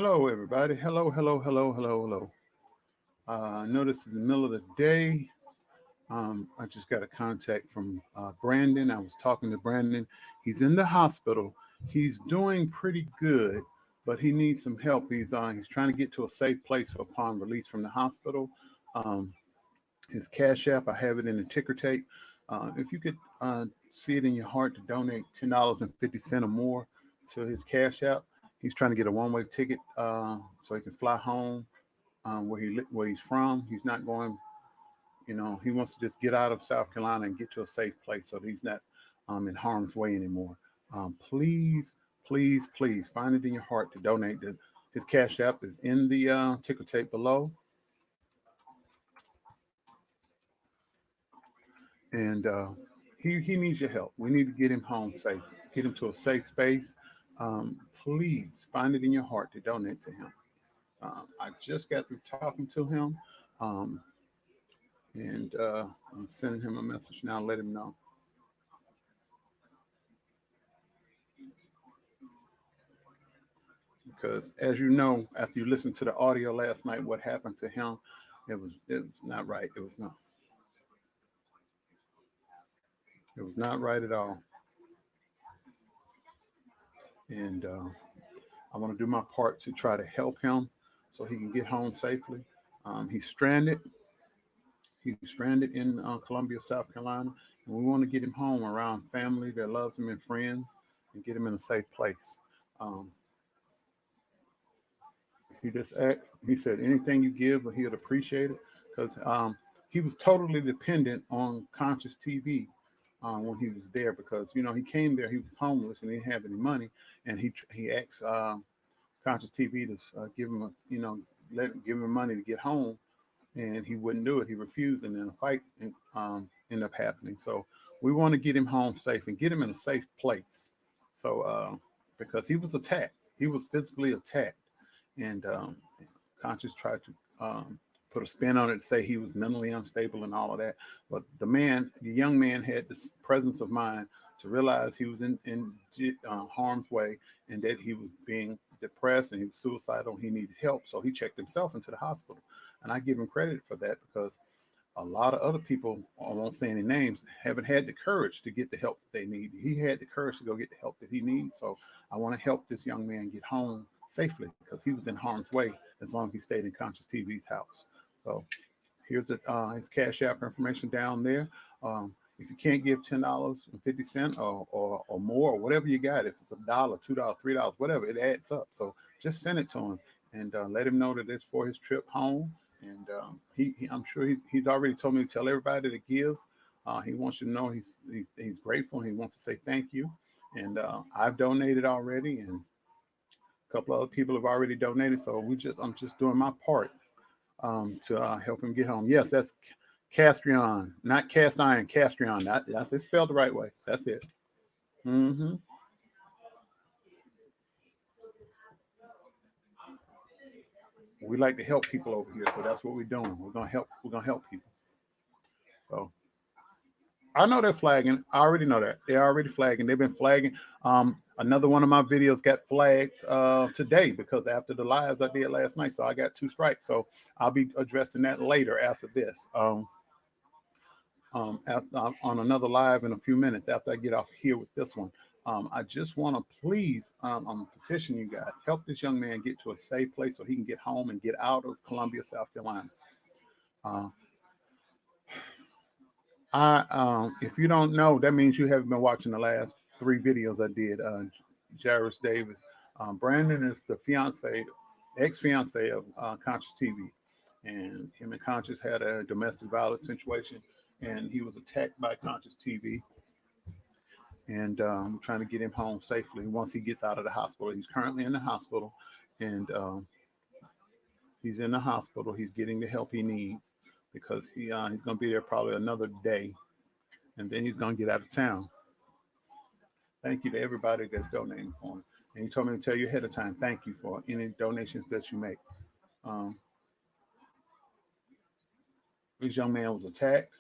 Hello, everybody. Hello, hello, hello, hello, hello. I know this is the middle of the day. I just got a contact from Branden. I was talking to Branden. He's in the hospital. He's doing pretty good, but he needs some help. He's trying to get to a safe place upon release from the hospital. Um, his Cash App, I have it in the ticker tape. If you could see it in your heart to donate $10.50 or more to his Cash App, he's trying to get a one-way ticket so he can fly home where he's from. He's not going. He wants to just get out of South Carolina and get to a safe place so that he's not in harm's way anymore. Please, please, please find it in your heart to donate. His Cash App is in the ticker tape below, and he needs your help. We need to get him home safe, get him to a safe space. Please find it in your heart to donate to him. I just got through talking to him, um, and I'm sending him a message now. Let him know. Because as you know, after you listened to the audio last night, what happened to him, it was not right. It was not right at all. And I want to do my part to try to help him so he can get home safely. He's stranded. He's stranded in Columbia, South Carolina, and we want to get him home around family that loves him and friends, and get him in a safe place. Um, he just asked. He said anything you give, he'd appreciate it because he was totally dependent on Conscious TV when he was there because he came there, he was homeless and he didn't have any money, and he asked Conscious TV to give him give him money to get home, and he wouldn't do it. He refused, and then a fight ended up happening. So we want to get him home safe and get him in a safe place. So because he was attacked, he was physically attacked, and Conscious tried to put a spin on it to say he was mentally unstable and all of that. But the young man, had this presence of mind to realize he was in harm's way and that he was being depressed and he was suicidal and he needed help. So he checked himself into the hospital. And I give him credit for that because a lot of other people, I won't say any names, haven't had the courage to get the help that they need. He had the courage to go get the help that he needs. So I want to help this young man get home safely because he was in harm's way as long as he stayed in Conscious TV's house. So here's his Cash App information down there. If you can't give $10.50 or more, or whatever you got, if it's $1, $2, $3, whatever, it adds up. So just send it to him and let him know that it's for his trip home. And I'm sure he's already told me to tell everybody that gives. He wants you to know he's grateful and he wants to say thank you. And I've donated already, and a couple of other people have already donated. So I'm just doing my part to help him get home. Yes, that's Castrion, not cast iron. Castrion. That's it, spelled the right way. That's it. Hmm. We like to help people over here, so that's what we're doing. We're gonna help. We're gonna help people. So I know they're flagging. I already know that they're already flagging. They've been flagging. Another one of my videos got flagged today because after the lives I did last night, so I got 2 strikes. So I'll be addressing that later after this. On another live in a few minutes after I get off here with this one. I just want to please, I'm petitioning you guys, help this young man get to a safe place so he can get home and get out of Columbia, South Carolina. Uh, if you don't know, that means you haven't been watching the last 3 videos I did. Jairus Davis, Branden is the ex-fiance of Conscious TV, and him and Conscious had a domestic violence situation, and he was attacked by Conscious TV. And we're trying to get him home safely once he gets out of the hospital. He's currently in the hospital, and he's in the hospital. He's getting the help he needs because he's going to be there probably another day, and then he's going to get out of town. Thank you to everybody that's donating for him. And he told me to tell you ahead of time, thank you for any donations that you make. Um, this young man was attacked.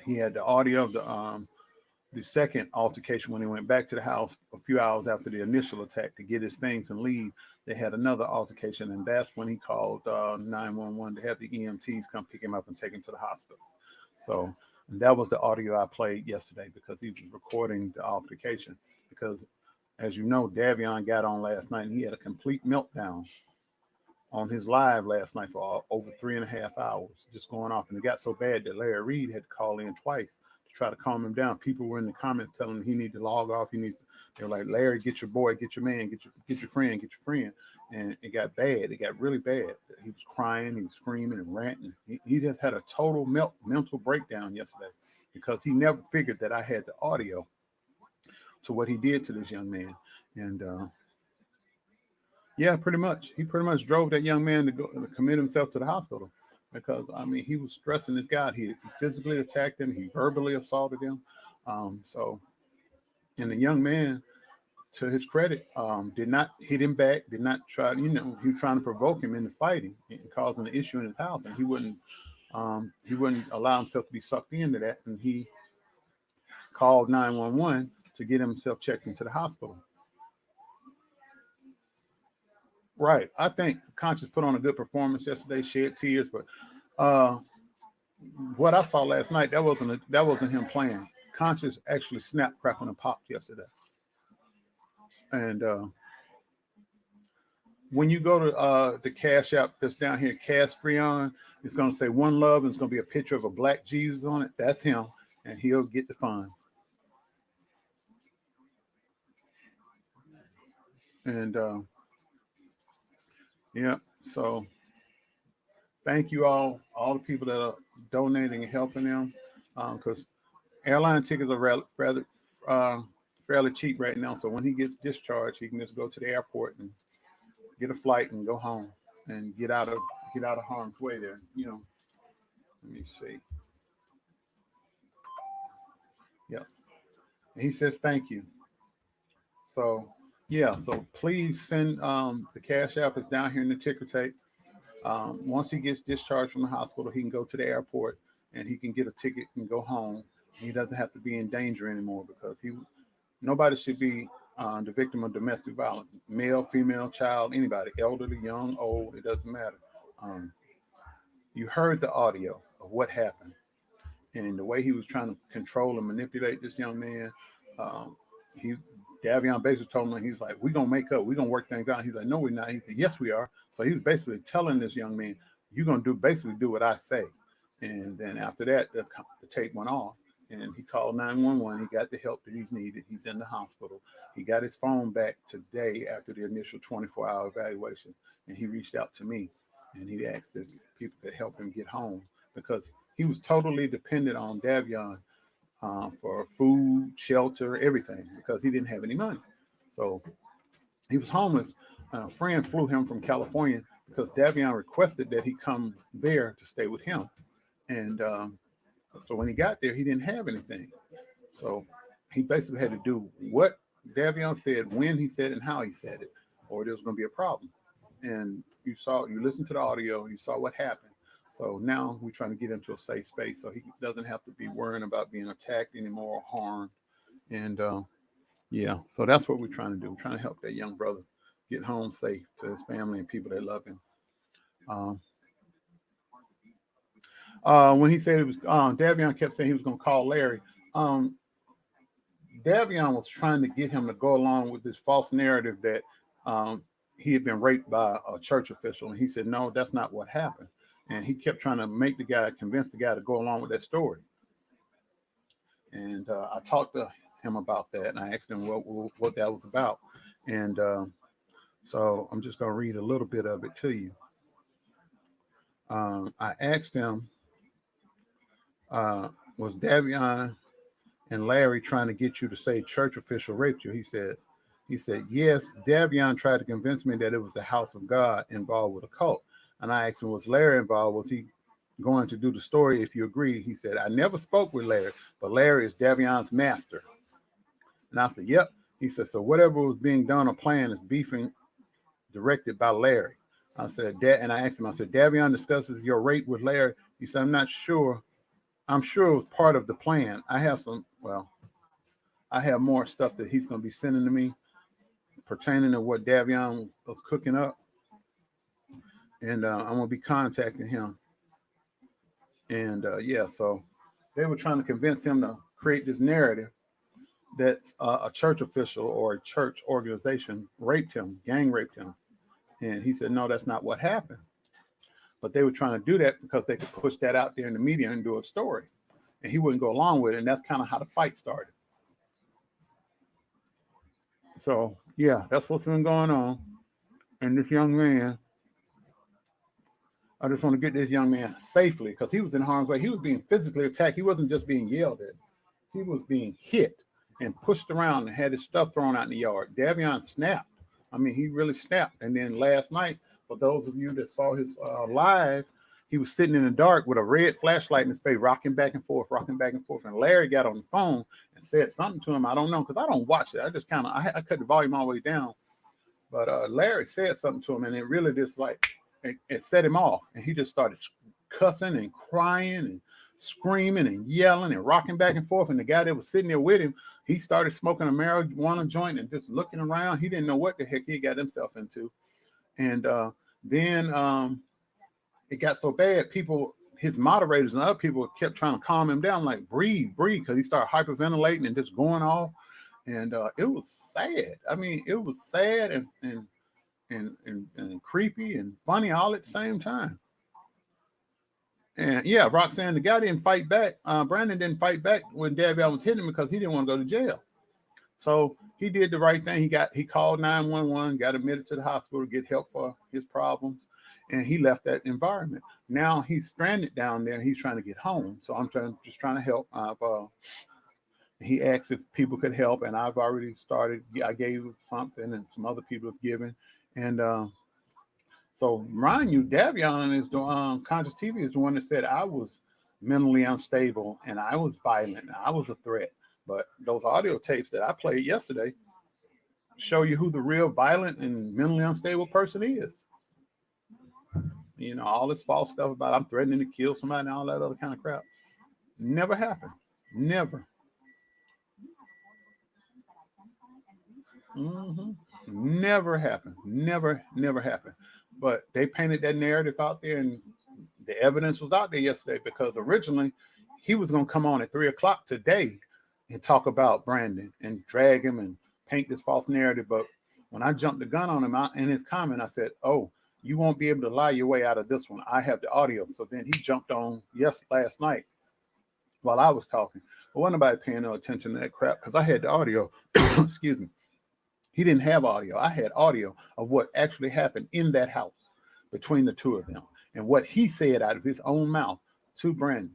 He had the audio of the the second altercation when he went back to the house a few hours after the initial attack to get his things and leave. They had another altercation, and that's when he called 911 to have the EMTs come pick him up and take him to the hospital. So, and that was the audio I played yesterday because he was recording the altercation. Because, as you know, Davion got on last night and he had a complete meltdown on his live last night for over 3.5 hours, just going off. And it got so bad that Larry Reed had to call in twice to try to calm him down. People were in the comments telling him he needed to log off. They were like, Larry, get your boy, get your man, get your friend, get your friend. And it got bad. It got really bad. He was crying, he was screaming and ranting. He just had a total mental breakdown yesterday because he never figured that I had the audio to what he did to this young man. And yeah, pretty much. He pretty much drove that young man to go to commit himself to the hospital because, I mean, he was stressing this guy. He physically attacked him. He verbally assaulted him. And the young man, to his credit, did not hit him back, did not try, he was trying to provoke him into fighting and causing an issue in his house. And he wouldn't allow himself to be sucked into that. And he called 911 to get himself checked into the hospital. Right. I think Conscious put on a good performance yesterday, shed tears, but what I saw last night, that wasn't him playing. Conscious actually snapped, crackled, and popped yesterday. And when you go to the Cash App that's down here, Castrion, it's going to say One Love, and it's going to be a picture of a black Jesus on it. That's him, and he'll get the funds. And yeah, so thank you all the people that are donating and helping them, because airline tickets are rather fairly cheap right now. So when he gets discharged, he can just go to the airport and get a flight and go home and get out of harm's way there. Let me see. Yeah, and he says thank you. So yeah, so please send the Cash App is down here in the ticker tape. Once he gets discharged from the hospital, he can go to the airport and he can get a ticket and go home. He doesn't have to be in danger anymore because nobody should be the victim of domestic violence, male, female, child, anybody, elderly, young, old, it doesn't matter. You heard the audio of what happened and the way he was trying to control and manipulate this young man. Davion basically told him, he's like, we're going to make up. We're going to work things out. He's like, no, we're not. He said, yes, we are. So he was basically telling this young man, you're going to do what I say. And then after that, the tape went off. And he called 911. He got the help that he's needed. He's in the hospital. He got his phone back today after the initial 24-hour evaluation. And he reached out to me. And he asked if people could help him get home because he was totally dependent on Davion for food, shelter, everything because he didn't have any money. So he was homeless. A friend flew him from California because Davion requested that he come there to stay with him. And so when he got there, he didn't have anything. So he basically had to do what Davion said, when he said it, and how he said it, or there was going to be a problem. And you listened to the audio, you saw what happened. So now we're trying to get him to a safe space so he doesn't have to be worrying about being attacked anymore or harmed. And yeah, so that's what we're trying to do. We're trying to help that young brother get home safe to his family and people that love him. When he said it was, Davion kept saying he was going to call Larry. Davion was trying to get him to go along with this false narrative that he had been raped by a church official. And he said, no, that's not what happened. And he kept trying to convince the guy to go along with that story. And I talked to him about that. And I asked him what that was about. And so I'm just going to read a little bit of it to you. I asked him, was Davion and Larry trying to get you to say church official raped you? He said, yes, Davion tried to convince me that it was the house of God involved with a cult. And I asked him, was Larry involved? Was he going to do the story if you agreed? He said, I never spoke with Larry, but Larry is Davion's master. And I said, yep. He said, so whatever was being done or planned is beefing directed by Larry. I said, and I asked him, I said, Davion discusses your rape with Larry. He said, I'm not sure. I'm sure it was part of the plan. I have some, I have more stuff that he's going to be sending to me pertaining to what Davion was cooking up, and I'm going to be contacting him. And yeah, so they were trying to convince him to create this narrative that a church official or a church organization raped him, gang raped him. And he said, no, that's not what happened. But they were trying to do that because they could push that out there in the media and do a story. And he wouldn't go along with it. And that's kind of how the fight started. So, yeah, that's what's been going on. And this young man, I just want to get this young man safely because he was in harm's way. He was being physically attacked. He wasn't just being yelled at. He was being hit and pushed around and had his stuff thrown out in the yard. Davion snapped. I mean, he really snapped. And then last night, for those of you that saw his live, he was sitting in the dark with a red flashlight in his face, rocking back and forth, rocking back and forth. And Larry got on the phone and said something to him. I don't know, because I don't watch it. I just kind of, I cut the volume all the way down. But Larry said something to him, and it really just like, it set him off. And he just started cussing and crying and screaming and yelling and rocking back and forth. And the guy that was sitting there with him, he started smoking a marijuana joint and just looking around. He didn't know what the heck he got himself into. And then it got so bad, people, his moderators and other people kept trying to calm him down, like breathe, because he started hyperventilating and just going off. And it was sad. I mean, it was sad and creepy and funny all at the same time. And yeah, Roxanne, the guy didn't fight back. Branden didn't fight back when Davion was hitting him because he didn't want to go to jail. So he did the right thing. He called 911, got admitted to the hospital to get help for his problems, and he left that environment. Now he's stranded down there and he's trying to get home. So I'm just trying to help. He asked if people could help, and I've already started. I gave him something, and some other people have given. And so, mind you, Davion is the Conscious TV is the one that said I was mentally unstable and I was violent and I was a threat. But those audio tapes that I played yesterday show you who the real violent and mentally unstable person is. You know, all this false stuff about I'm threatening to kill somebody and all that other kind of crap. Never happened. Never. Mm-hmm. Never happened. Never happened. But they painted that narrative out there, and the evidence was out there yesterday because originally he was going to come on at 3:00 today and talk about Branden and drag him and paint this false narrative. But when I jumped the gun on him in his comment, I said, oh, you won't be able to lie your way out of this one. I have the audio. So then he jumped on last night while I was talking. But wasn't nobody paying no attention to that crap because I had the audio. Excuse me. He didn't have audio. I had audio of what actually happened in that house between the two of them and what he said out of his own mouth to Branden.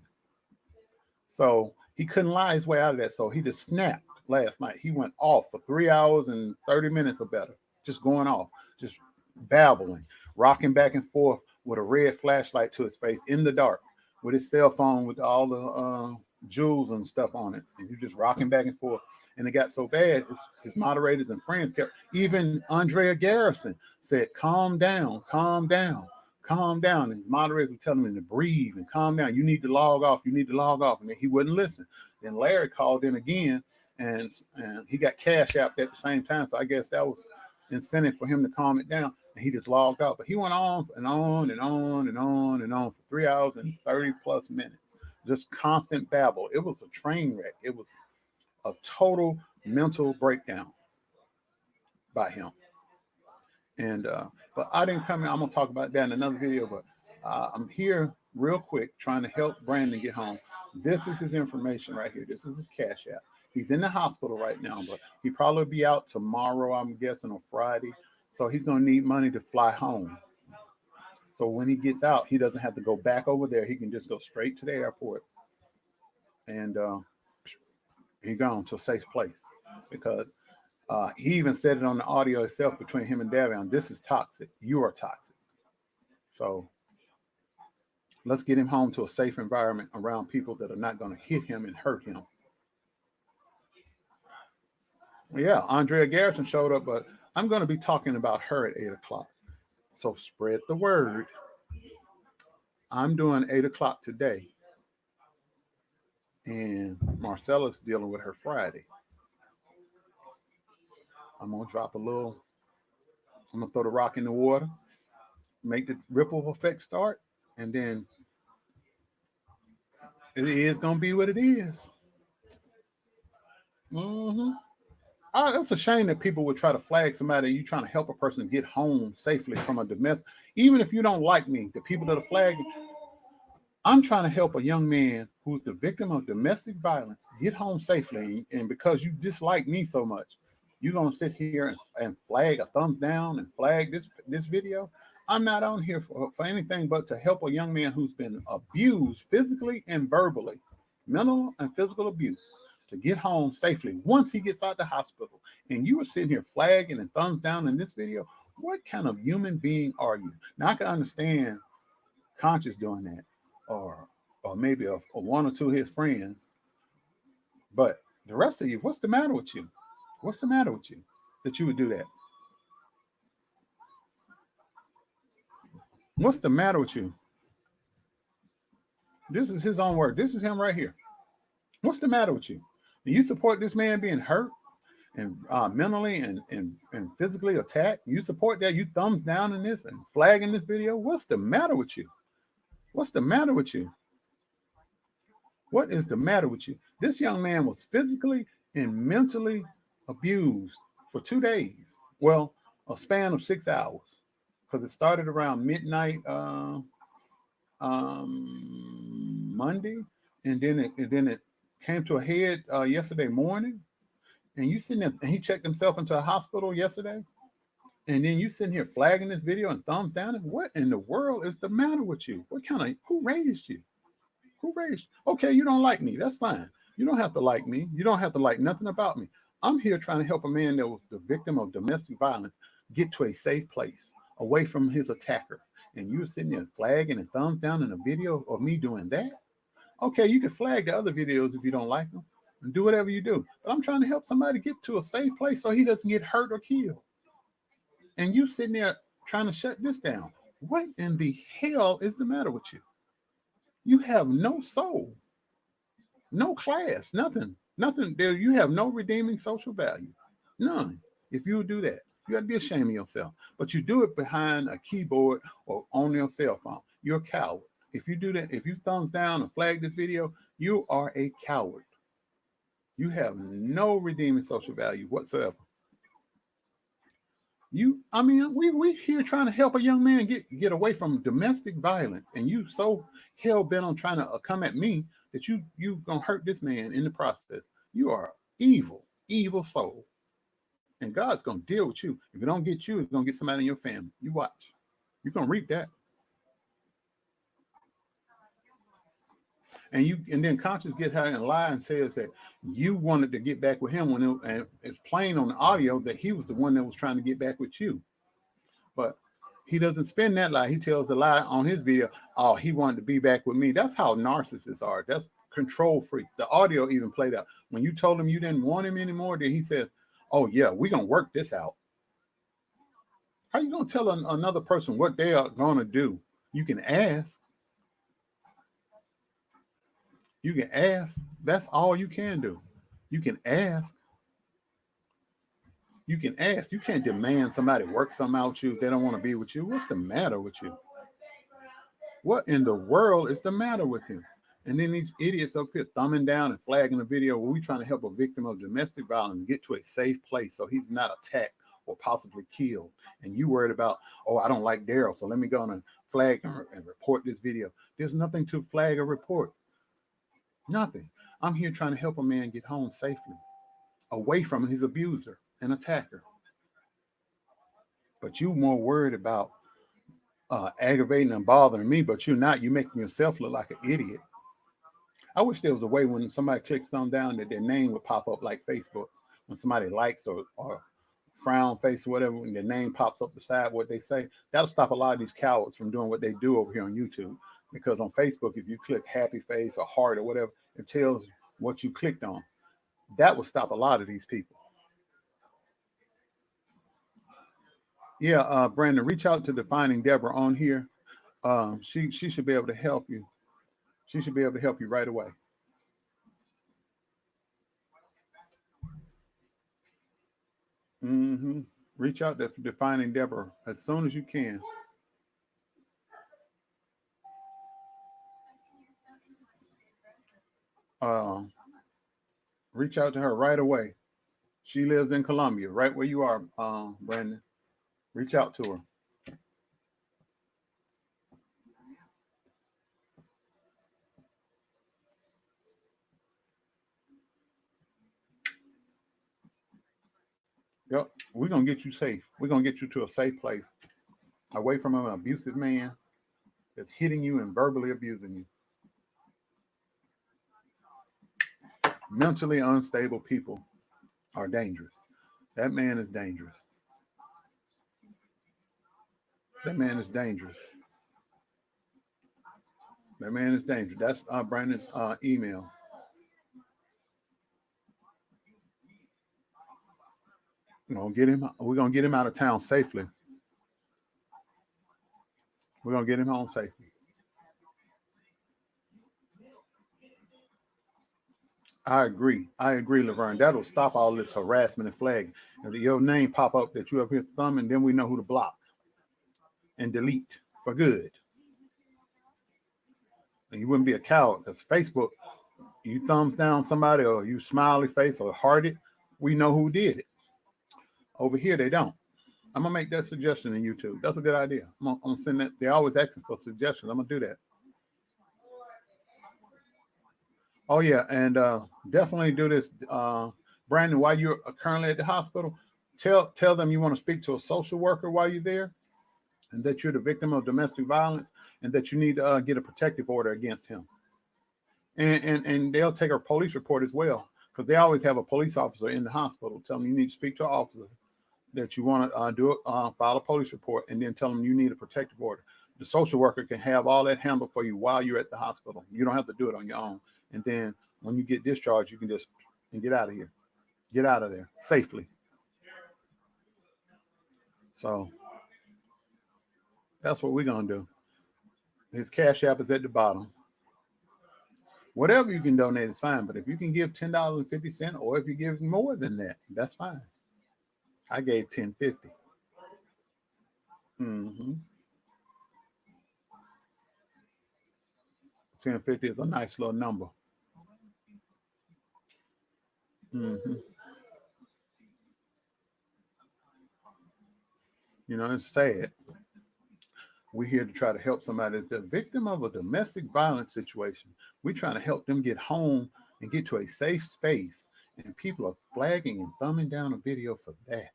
So he couldn't lie his way out of that. So he just snapped last night. He went off for 3 hours and 30 minutes or better, just going off, just babbling, rocking back and forth with a red flashlight to his face in the dark with his cell phone with all the jewels and stuff on it. And he was just rocking back and forth. And it got so bad, his moderators and friends kept, even Andrea Garrison said, calm down, calm down, calm down. And his moderators were telling him to breathe and calm down. You need to log off. You need to log off. And he wouldn't listen. Then Larry called in again, and he got CashApp at the same time. So I guess that was incentive for him to calm it down. And he just logged off. But he went on and on and on and on and on for 3 hours and 30 plus minutes. Just constant babble. It was a train wreck. It was a total mental breakdown by him. And but I didn't come in. I'm gonna talk about that in another video, but I'm here real quick trying to help Branden get home. This is his information right here. This is his Cash App. He's in the hospital right now, but he probably be out tomorrow, I'm guessing, or Friday. So he's gonna need money to fly home. So when he gets out, he doesn't have to go back over there. He can just go straight to the airport. And he gone to a safe place because he even said it on the audio itself between him and Davion. This is toxic. You are toxic. So let's get him home to a safe environment around people that are not going to hit him and hurt him. Yeah, Andrea Garrison showed up, but I'm going to be talking about her at 8:00. So spread the word. I'm doing 8:00 today. And Marcella's dealing with her Friday. I'm gonna drop a little. I'm gonna throw the rock in the water, make the ripple effect start, and then it is gonna be what it is. Mm-hmm. It's a shame that people would try to flag somebody. You trying to help a person get home safely from a domestic. Even if you don't like me, the people that are flagging, I'm trying to help a young man who's the victim of domestic violence get home safely. And because you dislike me so much, you're gonna sit here and flag a thumbs down and flag this video. I'm not on here for anything but to help a young man who's been abused physically and verbally, mental and physical abuse, to get home safely once he gets out the hospital. And you were sitting here flagging and thumbs down in this video. What kind of human being are you? Now I can understand Conscious doing that, or maybe a one or two of his friends. But the rest of you, what's the matter with you? What's the matter with you that you would do that? What's the matter with you? This is his own word. This is him right here. What's the matter with you? Do you support this man being hurt and mentally and physically attacked? You support that? You thumbs down in this and flagging this video? What's the matter with you? What's the matter with you? What is the matter with you? This young man was physically and mentally abused for 2 days. Well, a span of 6 hours, because it started around midnight Monday, and then it came to a head yesterday morning. And you sitting there, and he checked himself into a hospital yesterday. And then you sitting here flagging this video and thumbs down. What in the world is the matter with you? Who raised you? Who raised you? Okay, you don't like me. That's fine. You don't have to like me. You don't have to like nothing about me. I'm here trying to help a man that was the victim of domestic violence get to a safe place away from his attacker. And you're sitting there flagging and thumbs down in a video of me doing that. Okay, you can flag the other videos if you don't like them and do whatever you do. But I'm trying to help somebody get to a safe place so he doesn't get hurt or killed. And you sitting there trying to shut this down. What in the hell is the matter with you? You have no soul, no class, nothing. There, you have no redeeming social value. None. If you do that, you got to be ashamed of yourself. But you do it behind a keyboard or on your cell phone. You're a coward. If you do that, if you thumbs down and flag this video, you are a coward. You have no redeeming social value whatsoever. We here trying to help a young man get away from domestic violence, and you so hell bent on trying to come at me that you gonna hurt this man in the process. You are evil soul, and God's gonna deal with you. If it don't get you, it's gonna get somebody in your family. You watch, you're gonna reap that. And then Conscious gets out and lie and says that you wanted to get back with him and it's plain on the audio that he was the one that was trying to get back with you. But he doesn't spin that lie. He tells the lie on his video. Oh, he wanted to be back with me. That's how narcissists are. That's control freaks. The audio even played out. When you told him you didn't want him anymore, then he says, oh yeah, we're going to work this out. How you going to tell another person what they are going to do? You can ask. You can ask. That's all you can do. You can ask. You can ask. You can't demand somebody work something out with you if they don't want to be with you. What's the matter with you? What in the world is the matter with him? And then these idiots up here thumbing down and flagging a video where we're trying to help a victim of domestic violence get to a safe place so he's not attacked or possibly killed. And you worried about, oh, I don't like Daryl, so let me go on and flag and report this video. There's nothing to flag or report. Nothing. I'm here trying to help a man get home safely, away from his abuser and attacker. But you more worried about aggravating and bothering me, but you're not. You're making yourself look like an idiot. I wish there was a way when somebody clicks something down that their name would pop up like Facebook. When somebody likes or frown face or whatever, when their name pops up beside what they say, that'll stop a lot of these cowards from doing what they do over here on YouTube. Because on Facebook, if you click happy face or heart or whatever, it tells what you clicked on. That will stop a lot of these people. Yeah, Brandon, reach out to Defining Deborah on here. She should be able to help you. She should be able to help you right away. Mm-hmm. Reach out to Defining Deborah as soon as you can. Uh, Reach out to her right away. She lives in Columbia, right where you are, Brandon. Reach out to her. Yep, we're gonna get you safe. We're gonna get you to a safe place, away from an abusive man that's hitting you and verbally abusing you. Mentally unstable people are dangerous. That man is dangerous. That man is dangerous. That man is dangerous. That's Brandon's email. We're gonna get him. We're gonna get him out of town safely. We're gonna get him home safely. I agree. I agree, Laverne. That'll stop all this harassment and flagging. If your name pop up that you up here thumbing, then we know who to block and delete for good. And you wouldn't be a coward because Facebook, you thumbs down somebody or you smiley face or heart it, we know who did it. Over here, they don't. I'm gonna make that suggestion in YouTube. That's a good idea. I'm gonna send that. They're always asking for suggestions. I'm gonna do that. Oh yeah, and definitely do this, Brandon. While you're currently at the hospital, tell them you want to speak to a social worker while you're there, and that you're the victim of domestic violence, and that you need to get a protective order against him. And they'll take a police report as well, because they always have a police officer in the hospital. Tell them you need to speak to an officer, that you want to file a police report, and then tell them you need a protective order. The social worker can have all that handled for you while you're at the hospital. You don't have to do it on your own. And then when you get discharged, you can just get out of here, get out of there safely. So that's what we're gonna do. His cash app is at the bottom. Whatever you can donate is fine, but if you can give $10.50, or if you give more than that, that's fine. I gave 10.50. Mm-hmm. 10.50 is a nice little number. Mm-hmm. You know, it's sad. We're here to try to help somebody that's a victim of a domestic violence situation. We're trying to help them get home and get to a safe space. And people are flagging and thumbing down a video for that.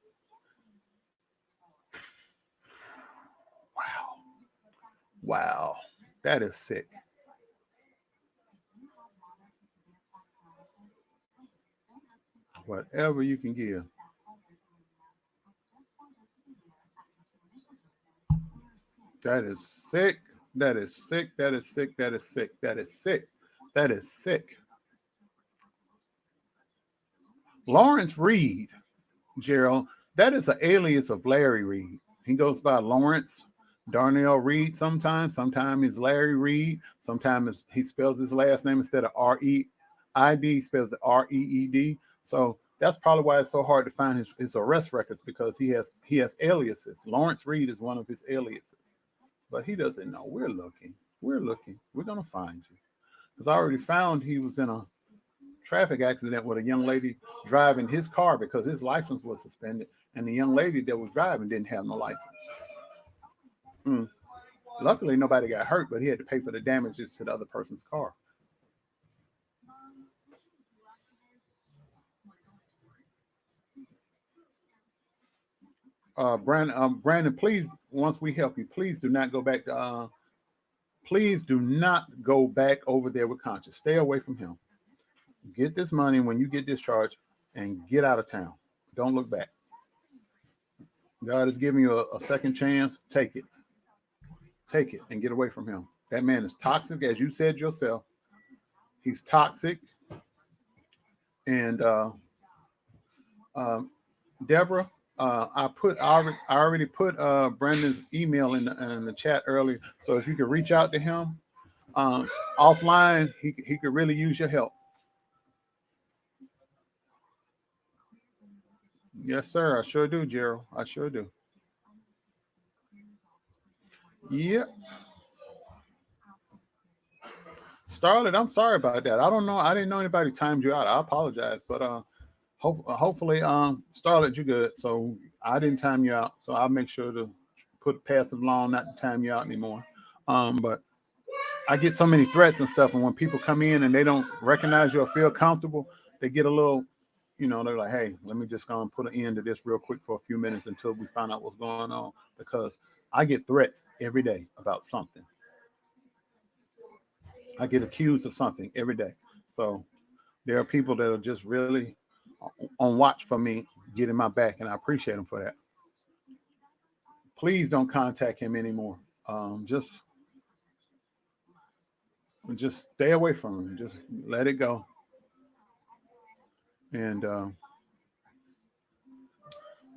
Wow. Wow. That is sick. Whatever you can give. That is sick. That is sick. That is sick. That is sick. That is sick. That is sick. Lawrence Reed, Gerald, that is an alias of Larry Reed. He goes by Lawrence Darnell Reed sometimes. Sometimes he's Larry Reed. Sometimes he spells his last name instead of R-E-I-D, spells it R-E-E-D. So that's probably why it's so hard to find his arrest records, because he has aliases. Lawrence Reed is one of his aliases. But he doesn't know. We're looking. We're looking. We're going to find you. Because I already found he was in a traffic accident with a young lady driving his car because his license was suspended, and the young lady that was driving didn't have no license. Mm. Luckily, nobody got hurt, but he had to pay for the damages to the other person's car. Brandon, please, once we help you, please do not go back to. Please do not go back over there with Conscious. Stay away from him. Get this money when you get discharged and get out of town. Don't look back. God is giving you a second chance. Take it. Take it and get away from him. That man is toxic, as you said yourself. He's toxic. And Deborah, I already put Brandon's email in the chat earlier. So if you could reach out to him offline, he could really use your help. Yes, sir. I sure do, Gerald. I sure do. Yep. Starlet, I'm sorry about that. I don't know. I didn't know anybody timed you out. I apologize, but hopefully, Starlet, you good. So I didn't time you out, so I'll make sure to pass it along, not to time you out anymore. But I get so many threats and stuff, and when people come in and they don't recognize you or feel comfortable, they get a little, they're like, "Hey, let me just go and put an end to this real quick for a few minutes until we find out what's going on," because I get threats every day about something. I get accused of something every day. So there are people that are just really on watch for me getting my back, and I appreciate them for that. Please don't contact him anymore. Just stay away from him. Just let it go, and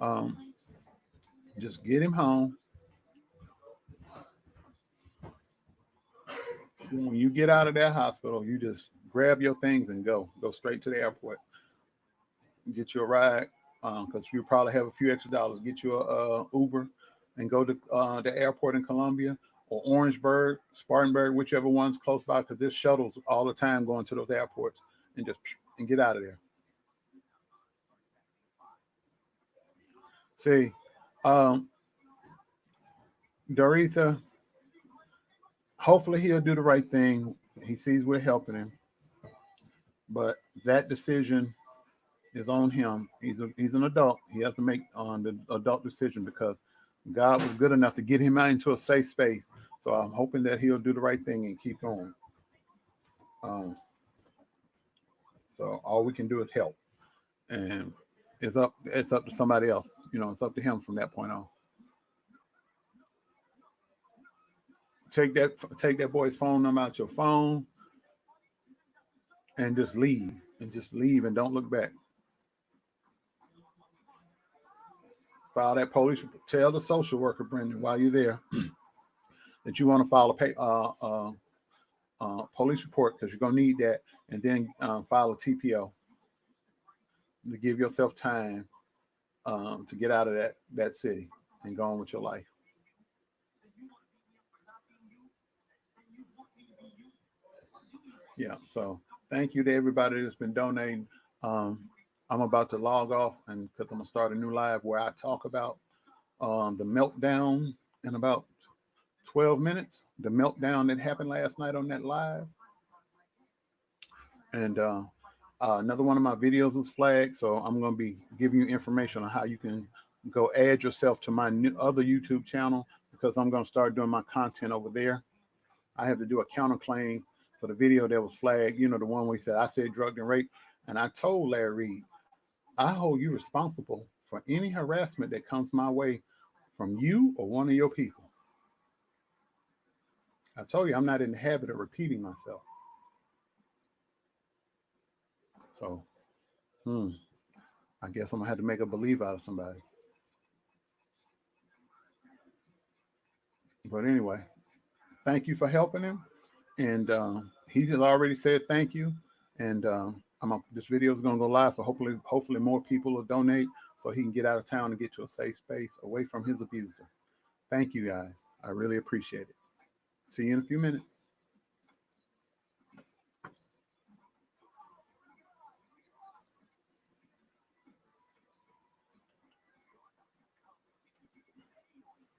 um, just get him home. When you get out of that hospital, you just grab your things and go straight to the airport. Get you a ride because you probably have a few extra dollars. Get you a Uber and go to the airport in Columbia or Orangeburg, Spartanburg, whichever one's close by, because there's shuttles all the time going to those airports, and just and get out of there. See, um, Doretha, hopefully he'll do the right thing. He sees we're helping him, but that decision is on him. He's an adult. He has to make the adult decision because God was good enough to get him out into a safe space. So I'm hoping that he'll do the right thing and keep going. Um, so all we can do is help, and it's up to somebody else. It's up to him from that point on. Take that boy's phone number out your phone and just leave and don't look back. File that police. Tell the social worker, Brendan, while you're there, that you want to file a police report because you're gonna need that, and then file a TPO to give yourself time to get out of that city and go on with your life. Yeah. So thank you to everybody that's been donating. Um, I'm about to log off and because I'm gonna start a new live where I talk about the meltdown in about 12 minutes. The meltdown that happened last night on that live, and another one of my videos was flagged. So I'm gonna be giving you information on how you can go add yourself to my new other YouTube channel because I'm gonna start doing my content over there. I have to do a counterclaim for the video that was flagged. The one where he said I said drug and rape, and I told Larry Reed, I hold you responsible for any harassment that comes my way from you or one of your people. I told you I'm not in the habit of repeating myself. So, I guess I'm gonna have to make a believe out of somebody. But anyway, thank you for helping him, and he has already said thank you. And this video is gonna go live, so hopefully more people will donate so he can get out of town and get to a safe space away from his abuser. Thank you guys. I really appreciate it. See you in a few minutes.